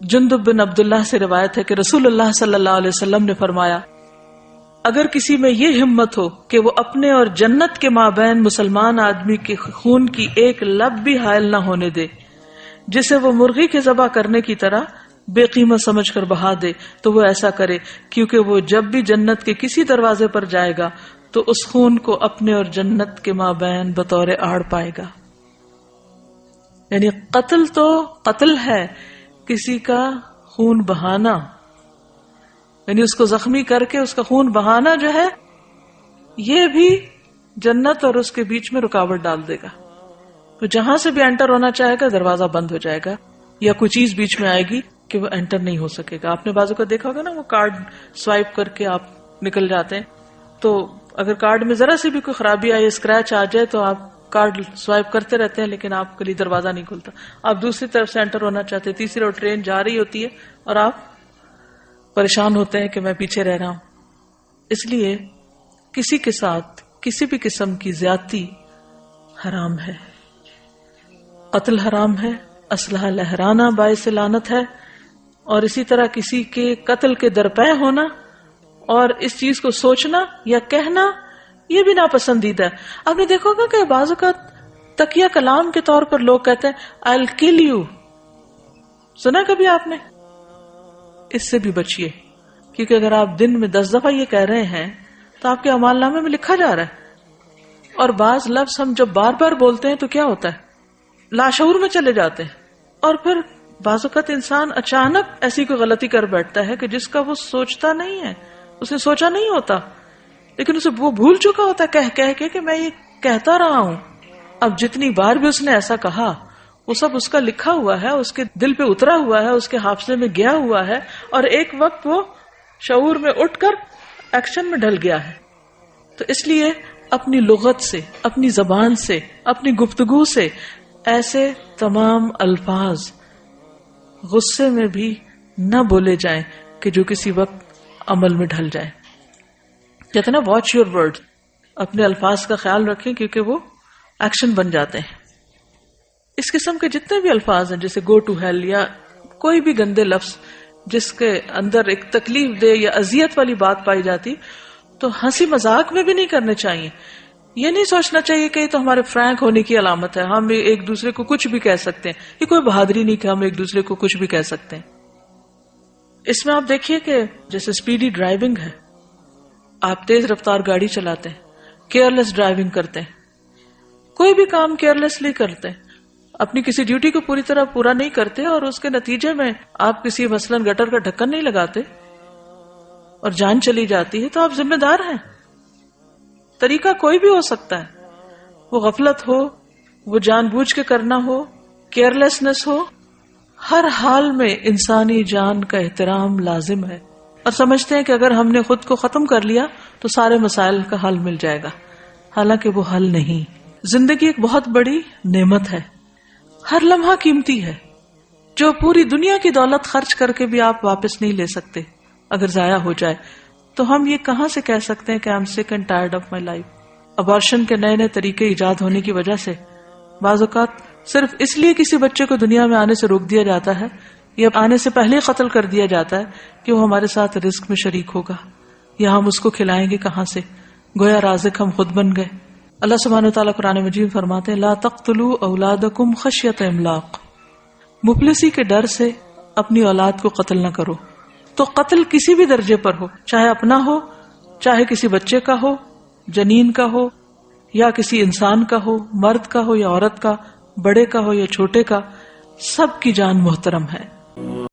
جندب بن عبداللہ سے روایت ہے کہ رسول اللہ صلی اللہ علیہ وسلم نے فرمایا، اگر کسی میں یہ ہمت ہو کہ وہ اپنے اور جنت کے مابین مسلمان آدمی کے خون کی ایک لب بھی حائل نہ ہونے دے، جسے وہ مرغی کے ذبح کرنے کی طرح بے قیمت سمجھ کر بہا دے، تو وہ ایسا کرے، کیونکہ وہ جب بھی جنت کے کسی دروازے پر جائے گا تو اس خون کو اپنے اور جنت کے مابین بطور آڑ پائے گا۔ یعنی قتل تو قتل ہے، کسی کا خون بہانا، یعنی اس کو زخمی کر کے اس کا خون بہانا جو ہے، یہ بھی جنت اور اس کے بیچ میں رکاوٹ ڈال دے گا۔ تو جہاں سے بھی انٹر ہونا چاہے گا دروازہ بند ہو جائے گا، یا کوئی چیز بیچ میں آئے گی کہ وہ انٹر نہیں ہو سکے گا۔ آپ نے بازو کا دیکھا ہوگا نا، وہ کارڈ سوائپ کر کے آپ نکل جاتے ہیں، تو اگر کارڈ میں ذرا سی بھی کوئی خرابی آئے، اسکریچ آ جائے، تو آپ کارڈ سوائپ کرتے رہتے ہیں، لیکن آپ کے لیے دروازہ نہیں کھلتا۔ آپ دوسری طرف سے انٹر ہونا چاہتے ہیں، تیسری اور ٹرین جا رہی ہوتی ہے اور آپ پریشان ہوتے ہیں کہ میں پیچھے رہ رہا ہوں۔ اس لیے کسی کے ساتھ کسی بھی قسم کی زیادتی حرام ہے، قتل حرام ہے، اسلحہ لہرانا باعث لعنت ہے، اور اسی طرح کسی کے قتل کے درپے ہونا اور اس چیز کو سوچنا یا کہنا، یہ بھی ناپسندیدہ ہے۔ آپ نے دیکھا ہوگا کہ بعض اوقات تکیہ کلام کے طور پر لوگ کہتے ہیں I'll kill you، سنا کبھی آپ نے؟ اس سے بھی بچیے، کیونکہ اگر آپ دن میں 10 دفعہ یہ کہہ رہے ہیں تو آپ کے اعمال نامے میں لکھا جا رہا ہے۔ اور بعض لفظ ہم جب بار بار بولتے ہیں تو کیا ہوتا ہے، لاشعور میں چلے جاتے ہیں، اور پھر بعض اوقات انسان اچانک ایسی کوئی غلطی کر بیٹھتا ہے کہ جس کا وہ سوچتا نہیں ہے، اس نے سوچا نہیں ہوتا، لیکن اسے وہ بھول چکا ہوتا ہے کہہ کے کہ میں یہ کہتا رہا ہوں۔ اب جتنی بار بھی اس نے ایسا کہا، وہ سب اس کا لکھا ہوا ہے، اس کے دل پہ اترا ہوا ہے، اس کے حافظے میں گیا ہوا ہے، اور ایک وقت وہ شعور میں اٹھ کر ایکشن میں ڈھل گیا ہے۔ تو اس لیے اپنی لغت سے، اپنی زبان سے، اپنی گفتگو سے ایسے تمام الفاظ غصے میں بھی نہ بولے جائیں کہ جو کسی وقت عمل میں ڈھل جائیں۔ کہتے ہیں نا واچ یور ورڈ، اپنے الفاظ کا خیال رکھیں کیونکہ وہ ایکشن بن جاتے ہیں۔ اس قسم کے جتنے بھی الفاظ ہیں، جیسے گو ٹو ہیل یا کوئی بھی گندے لفظ جس کے اندر ایک تکلیف دہ یا اذیت والی بات پائی جاتی، تو ہنسی مذاق میں بھی نہیں کرنے چاہیے۔ یہ نہیں سوچنا چاہیے کہ یہ تو ہمارے فرینک ہونے کی علامت ہے، ہم ایک دوسرے کو کچھ بھی کہہ سکتے ہیں، یہ کوئی بہادری نہیں کہ ہم ایک دوسرے کو کچھ بھی کہہ سکتے ہیں۔ اس میں آپ دیکھیے کہ جیسے اسپیڈی ڈرائیونگ ہے، آپ تیز رفتار گاڑی چلاتے ہیں، کیئرلیس ڈرائیونگ کرتے ہیں، کوئی بھی کام کیئرلیسلی کرتے ہیں، اپنی کسی ڈیوٹی کو پوری طرح پورا نہیں کرتے، اور اس کے نتیجے میں آپ کسی مثلاً گٹر کا ڈھکن نہیں لگاتے اور جان چلی جاتی ہے، تو آپ ذمہ دار ہیں۔ طریقہ کوئی بھی ہو سکتا ہے، وہ غفلت ہو، وہ جان بوجھ کے کرنا ہو، کیئرلیسنس ہو، ہر حال میں انسانی جان کا احترام لازم ہے، اور سمجھتے ہیں کہ اگر ہم نے خود کو ختم کر لیا تو سارے مسائل کا حل مل جائے گا، حالانکہ وہ حل نہیں۔ زندگی ایک بہت بڑی نعمت ہے، ہر لمحہ قیمتی ہے، جو پوری دنیا کی دولت خرچ کر کے بھی آپ واپس نہیں لے سکتے۔ اگر ضائع ہو جائے تو ہم یہ کہاں سے کہہ سکتے ہیں کہ I'm sick and tired of my life۔ Abortion کے نئے نئے طریقے ایجاد ہونے کی وجہ سے بعض اوقات صرف اس لیے کسی بچے کو دنیا میں آنے سے روک دیا جاتا ہے یا آنے سے پہلے قتل کر دیا جاتا ہے کہ وہ ہمارے ساتھ رزق میں شریک ہوگا، یا ہم اس کو کھلائیں گے کہاں سے، گویا رازق ہم خود بن گئے۔ اللہ سبحانہ وتعالیٰ قرآن مجید فرماتے ہیں لا تقتلوا اولادکم خشیۃ املاق، مفلسی کے ڈر سے اپنی اولاد کو قتل نہ کرو۔ تو قتل کسی بھی درجے پر ہو، چاہے اپنا ہو، چاہے کسی بچے کا ہو، جنین کا ہو، یا کسی انسان کا ہو، مرد کا ہو یا عورت کا، بڑے کا ہو یا چھوٹے کا، سب کی جان محترم ہے۔